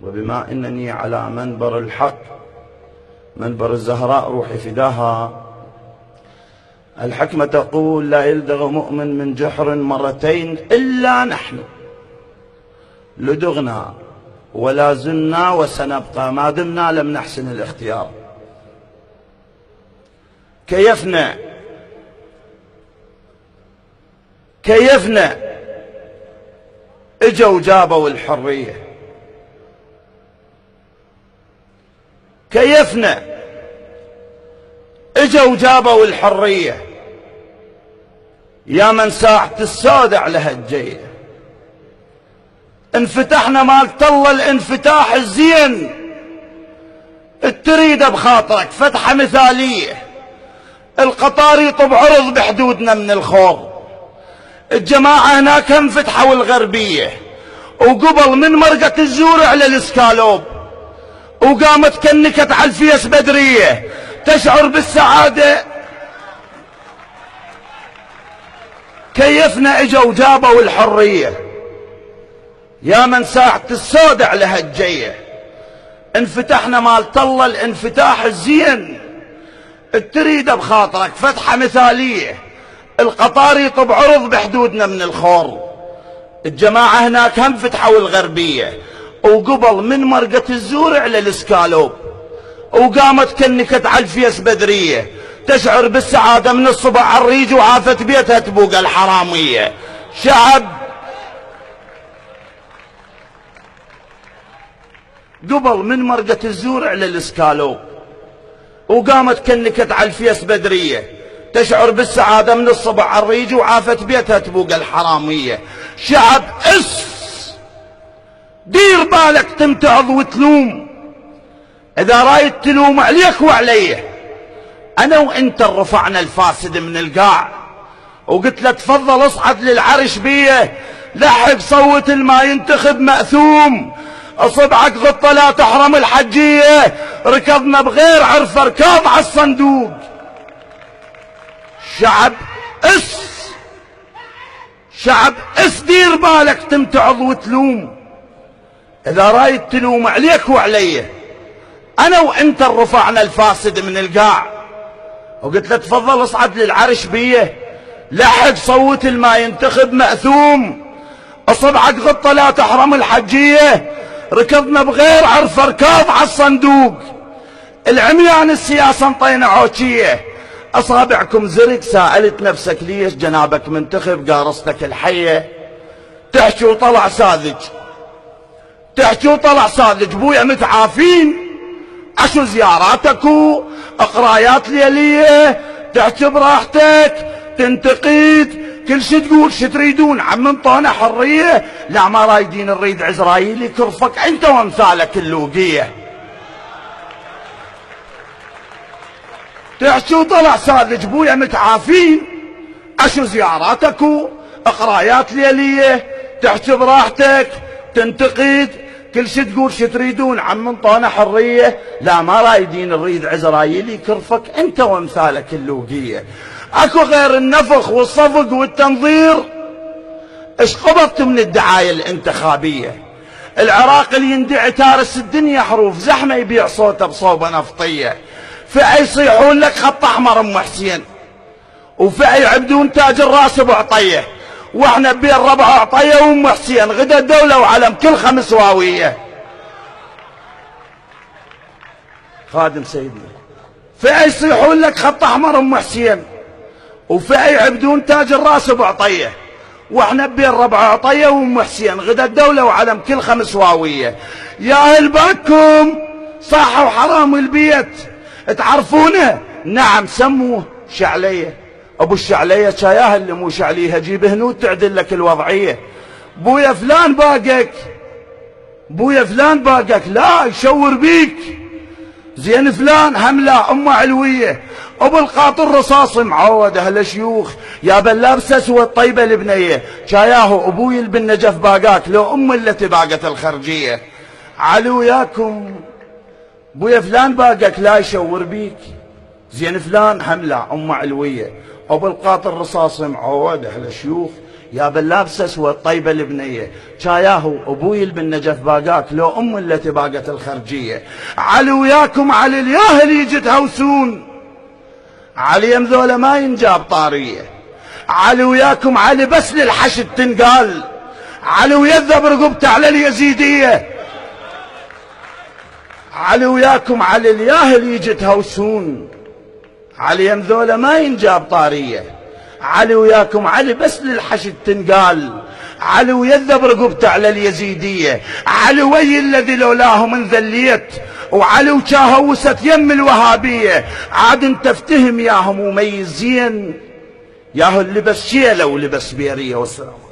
وبما أنني على منبر الحق، منبر الزهراء روحي فداها، الحكمة تقول: لا يلدغ مؤمن من جحر مرتين إلا نحن لدغنا ولا زلنا وسنبقى ما دمنا لم نحسن الاختيار. كيفنا اجوا جابوا الحرية، كيفنا اجوا جابوا الحرية، يا من ساعة السودع لها الجية. انفتحنا مالت الله الانفتاح الزين، تريد بخاطرك فتحة مثالية، القطاريط بعرض بحدودنا من الخور، الجماعة هناك هم فتحوا الغربية، وقبل من مرقة الزور على الاسكالوب، وقامت كنكت على الفيس بدرية تشعر بالسعادة. كيفنا اجوا جابوا الحرية، يا من ساعة السودع لها الجية. انفتحنا مالت الله الانفتاح الزين، تريد بخاطرك فتحة مثالية، القطاريط بعرض بحدودنا من الخور، الجماعة هناك هم فتحوا الغربية، وقبل من مرقة الزور على الاسكالوب، وقامت كنكت على الفيس بدرية تشعر بالسعادة من الصبح على الريج، وعافت بيتها تبوق الحرامية. شعب قبل من مرقة الزور على الاسكالوب، وقامت كنكت على الفيس بدرية تشعر بالسعادة من الصبح على الريج، وعافت بيتها تبوق الحرامية. شعب دير بالك تمتعظ وتلوم، اذا رايد تلوم عليك وعليه. انا وانت رفعنا الفاسد من القاع، وقلت له تفضل اصعد للعرش بيه، لحق صوت الما ينتخب مأثوم، اصبعك غطة لا تحرم الحجية، ركضنا بغير عرف ركاض على الصندوق. شعب دير بالك تمتعظ وتلوم، اذا رايد تلوم عليك وعليه. انا وانت رفعنا الفاسد من القاع، وقلت له تفضل اصعد للعرش بيه، لحق صوت الما ينتخب مأثوم، اصبعك غطة لا تحرم الحجية، ركضنا بغير عرف ركاض على الصندوق. العميان السياسة انطينا عوشية، اصابعكم زرق، سألت نفسك ليش جنابك منتخب قارصتك الحية. تحكي وطلع ساذج، بويا متعافين، عشو زياراتكو اقرايات ليلية، تحكي براحتك، تنتقد كل شي تقول شي تريدون، عم انطونا حرية، لا ما رايدين نريد عزرايل يكرفك انت وامثالك اللوقية. تحكي وطلع ساذج، بويا متعافين، عشو زياراتكو اقرايات ليلية، تحكي براحتك، تنتقد كل شي تقول شي تريدون، عم انطونا حرية، لا ما رايدين نريد عزرايل يكرفك انت وامثالك اللوقية. اكو غير النفخ والصفق والتنظير؟ ايش قبضت من الدعاية الانتخابية؟ العراق اللي يندعي تارس الدنيا حروف زحمة يبيع صوته بصوبة نفطية، فأي يصيحون لك خط احمر ام حسين، وفأي يعبدون تاج الراس بعطية، واحنا بين ربع عطية وام حسين، غدا الدولة وعلم كل خمس واوية. خادم سيدنا، فأي يصيحون لك خط احمر ام حسين، وفأي يعبدون تاج الراس بعطية، واحنا بين ربع عطية وام حسين، غدا الدولة وعلم كل خمس واوية. يا اهل باكم صح وحرام البيت تعرفونه؟ نعم سموه شعلية، ابو الشعلية شاياه اللي مو شعليها، جيب هنود تعدل لك الوضعية. بويا فلان باقك لا يشور بيك، زين فلان هملا امه علوية، ابو القاطر رصاص معود اهل شيوخ، يا بلابسه سوى الطيبة البنية، شاياه ابوي بالنجف باقاك، لو ام التي باقت الخرجية. علوياكم بويا فلان باقك لا يشور بيك، زين فلان هملا امه علوية، ابو القاطر رصاص معود اهل شيوخ، يا باللابسه اسود طيبه البنيه، شاياهو ابوي البن نجف باقاك لو ام التي باقت الخرجيه. علي وياكم علي الياهل يجي تهوسون، علي يمذوله ما ينجاب طاريه. علي وياكم علي بس للحشد تنقال، علي ويذب رقبته على اليزيديه. علي وياكم علي الياهل يجي تهوسون، علي يمذوله ما ينجاب طاريه. علي وياكم علي بس للحشد تنقال، علي ويذب رقبته على اليزيديه. علي وي الذي لولاه من ذليت، وعلي وشاهوست يم الوهابيه. عاد انت افتهم ياهم مميزين، ياهو لبس شيله ولبس بيريه. والسلام.